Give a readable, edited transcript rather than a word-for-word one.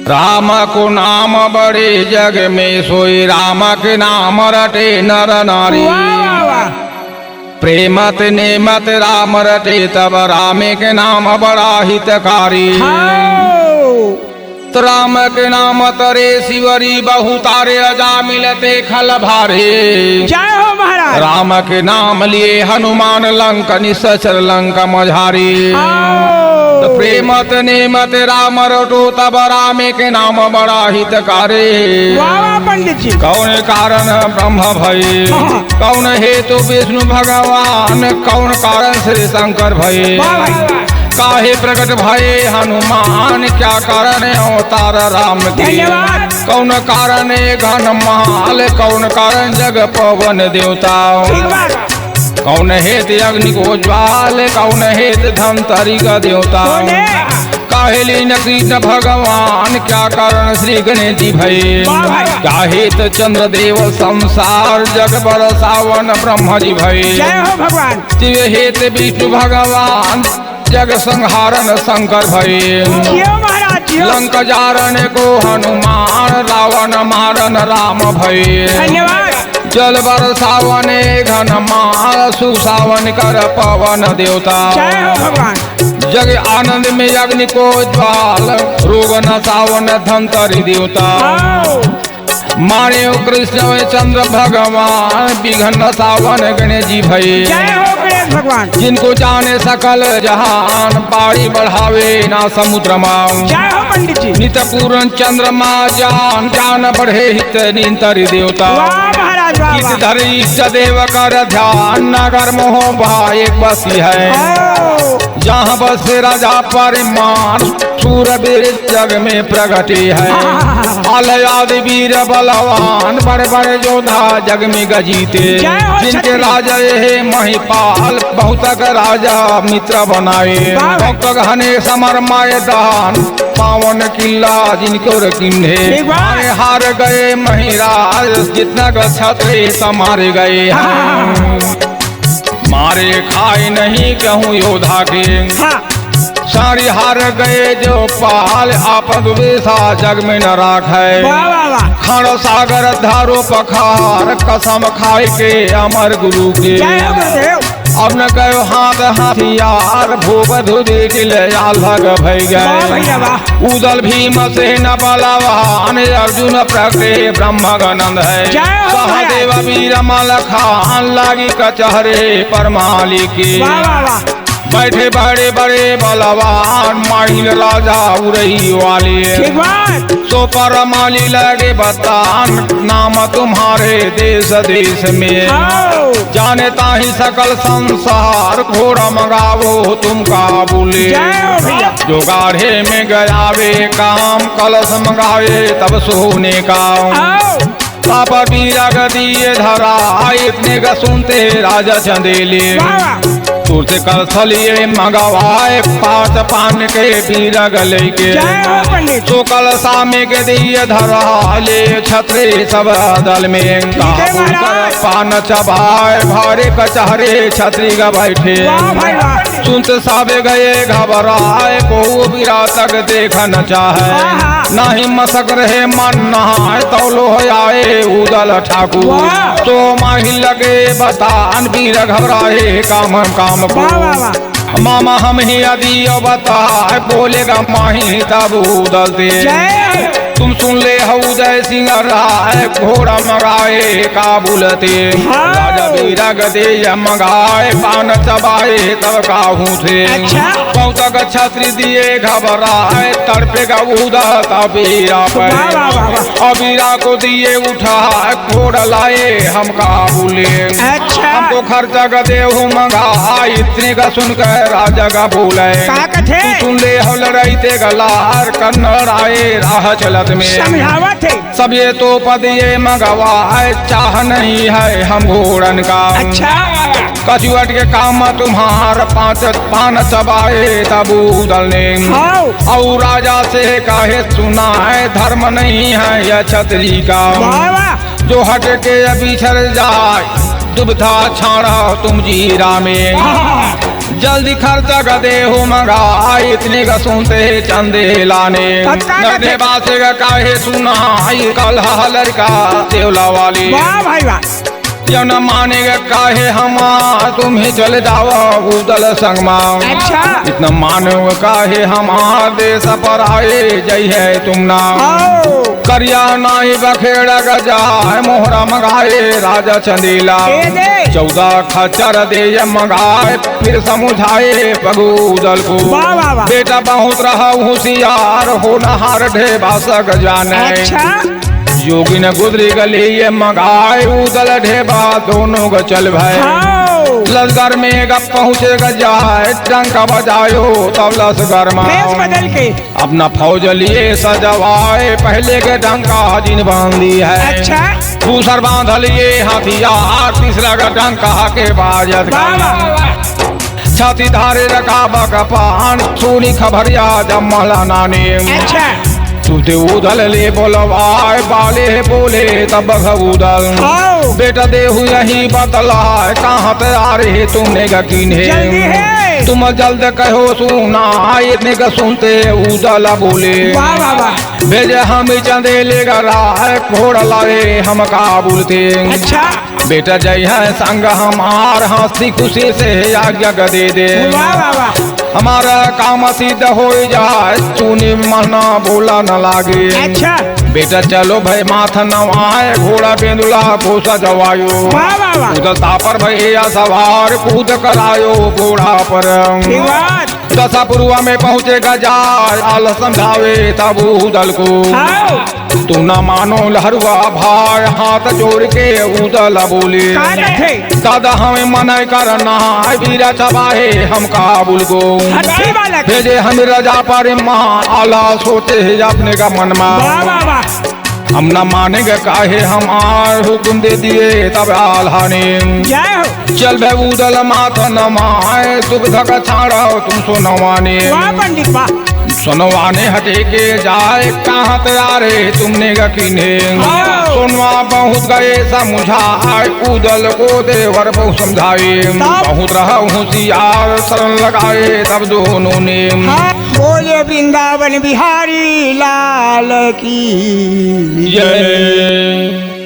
राम को नाम बड़े जग में सोई, राम के नाम रटे नर नारी। प्रेमत नेमत राम रटे तब, रामे के नाम बड़ा हितकारी। राम के नाम तरे शिवरी, बहु तारे अजा मिलते खल भारे। जय हो महाराज। राम के नाम लिए हनुमान लंक निश्चर लंक मझारी। प्रेमत नेमत राम रटो तब, रामे के नाम बड़ा हितकारी। पंडित जी। कौन कारण ब्रह्म भये, कौन हेतु विष्णु भगवान, कौन कारण श्री शंकर भये। काहे प्रकट भये हनुमान, क्या कारण अवतार राम के। कौन कारण घनमाल, कौन कारण जग पवन देवता। कौन हेत अग्नि को ज्वाल, कौन हेत धमतरी का देवता। काहे लीन कृष्ण भगवान, क्या कारण श्री गणेश जी भये। क्या हेत चंद्र देव संसार, जग पर सावन ब्रह्म जी भये। भगवान शिव हेत विष्णु भगवान, जग संहारन शंकर भये। लंक जारन को हनुमान, रावण मारन राम भये। जल बरसावने घनमाल, सुसावन कर पवन देवता। जग आनंद में अग्नि को ज्वाल, रोग नसावन धमतरी देवता। मारे कृष्ण चंद्र भगवान, विघ्न नसावन गणेश जी भये। भगवान जिनको जाने सकल जहान, बाड़ी बढ़ावे ना समुद्र माँ। पंडित जी। नित पूर्ण चंद्रमा जान, जान बढ़े हित निंतरी देवता। हित धरि इष्ट देव कर ध्यान, नगर मोह भाई एक बसी है। जहाँ बस राजा परिमान, सूरवीर जग में प्रगति है। आलयादि वीर बलवान, बड़े बड़े योद्धा जग में गजीते। जिनके राजा है महिपाल, बहुतक राजा मित्र बनाए। भक्त घने समर मैदान, पावन किला जिनको किन्हे। हार गए महिराज, जितना क्षत्रिय समारे गए। मारे खाए नहीं कहूँ योद्धा के, सारी हार गए जो पाल। आप दुवेशा जग में न राखे। खड़ सागर धारो पखार, कसम खाए के अमर गुरु के। अब न कहो हाथ हथियार, भूबधु देख ले अलग भय गए। उदल भीम से न बलवान, अर्जुन प्रकृति ब्रह्म गनंद है। सहदेव वीर मलखान, लागी कचहरे पर मालिकी। बैठे बड़े बड़े बलवान, माहिल राजा उरही वाले। सो पर माली लगे बतान, नाम तुम्हारे देश देश में। जाने ताही सकल संसार, घोड़ा मंगावो तुम काबुले। जो गाढ़े में गयावे काम, कलश मंगावे तब सोने का। पापा बीरा दिए धरा, इतने का सुनते राजा चंदेले। दूर से कल थलिए मंगवाए, पाँच पान के बीरा गले के। तो कल सामे के दिए धरा, ले छतरे सब दल में। पान चबाए, भारे कचहरे छतरी का बैठे। सुनते साबे गए घबराए, को बीरा तक देखा न चाहे। नाही मसक रहे मन नहाए, तौलो आए उदल ठाकुर। तो माही लगे बतान, बीर घबराए काम काम को। मामा हम ही यदि बताए, बोलेगा माही तब उदल दे। तुम सुन ले उदय सिंह राय, घोड़ा मंगाए काबुलते। राजा बीरा गदे मंगाए, पान चबाए तब काहू थे। बहुत छत्री दिए घबराए, तड़पेगा उदा तबीरा पे। अबीरा को दिए उठाए, घोड़ा लाए हम काबुले। हमको खर्चा गदे मंगा, इतने का सुनकर राजा का बोले। सुन ले हो लड़ाईते गलार, कन्नड़ आए राह चलत में। सब ये तो पद ये मंगवाए, चाह नहीं है हम घोड़न का। कछुअट के काम तुम्हार, पाँच पान चबाए तब उदल ने। और राजा से काहे सुना है, धर्म नहीं है यह छतरी का। जो हट के बिछड़ जाए, दुविधा छाड़ा तुम जीरा में। जल्दी खर्चा का दे हो मंगा इतने का सुनते चंदे लाने नगदे बासे का काहे सुना कल लड़का देवला वाली वाह भाई वाह यो न मानेगा काहे हमार तुम्हें चले जाओ उदल संग माँ अच्छा इतना मानो काहे हमार देश पर आए जई है तुम ना करिया नाई बखेड़ा गजा मोहरा मंगाए राजा चंदेला 14 खच्चर दे मंगाए फिर समझाए पगू उदल को वाह वाह वाह बेटा बहुत रहा होशियार हो नहार ढेबा सक जाने अच्छा योगी ने गुदरी गली ये मंगाए उदल ढेबा दोनों का चल भाई लश्कर में गप पहुँचे जाए टंका बजायो तब लश्कर में बदल के अपना फौज लिए सजवाए पहले के डंका जिन बांधी है अच्छा दूसर बांध लिए हथियार तीसरा का डंका के बाजत छाती धारे रखा बकपान सोनी खबरिया जब महला नानी अच्छा तूते उदल ले बोलवाए बाले बोले तब उदल बेटा देहु यही बतला कहाँ पे आ रहे तुमने यकीन है तुम जल्द कहो सुना इतने का सुनते उदल बोले वाह वाह वाह भेजे हम चंदे लेकर घोड़ा लाए हम काबुल थे अच्छा बेटा जय है संग हमार हंसी खुशी से आज्ञा दे दे वाह वाह वाह हमारा काम सिद्ध हो जाए चूनी महीना बोला न लागे अच्छा बेटा चलो भाई माथा नवाए घोड़ा बेंदुला भूसा जवायो वाह वाह वाह उधर तापर भैया सवार कूद करायो घोड़ा पर दशापुरुआ में पहुँचेगा जाए आल समझावे तब उदल को तू न मानो लहरुआ भाई हाथ जोड़ के उदल बोले दादा हमें मन करना वीरा चबाहे हम काबुल को भेजे हम रजा पर माँ आला सोचे अपने का मन में हम न मानेंगे काहे हमार हुक्म दे दिए तब आल्हाने चल भे उदल माथा न माए सुविधा का छाड़ा तुम सोनवाने सोनवाने हटे के जाए कहाँ तैयारे तुमने यकीने सोनवा बहुत गए समझाए उदल को देवर बहुत समझाए बहुत रहा होशियार शरण लगाए तब दोनों ने बोले वृंदावन बिहारी लाल की जय।